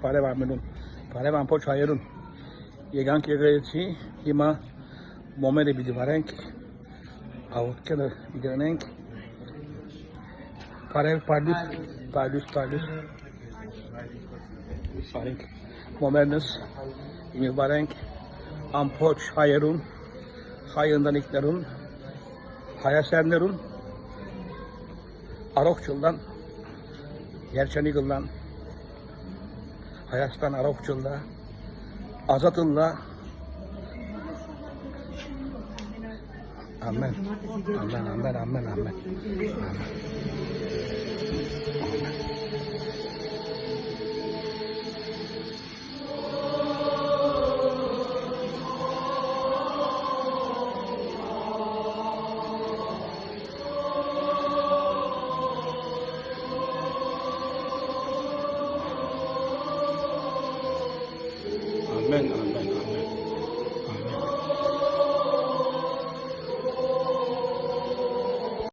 parevaminun, parevan poç hayırun. Yegan kegayeti ima momere bidivarenk, avutkele bidivarenk, pardus, parenk, momernus, imivarenk, ampoç hayırun, hayından iklerun, hayasenlerun, Arokçul'dan, Yerçenigil'dan, Hayastan Arokçul'da, Azat'ınla, amen, amen. Amen.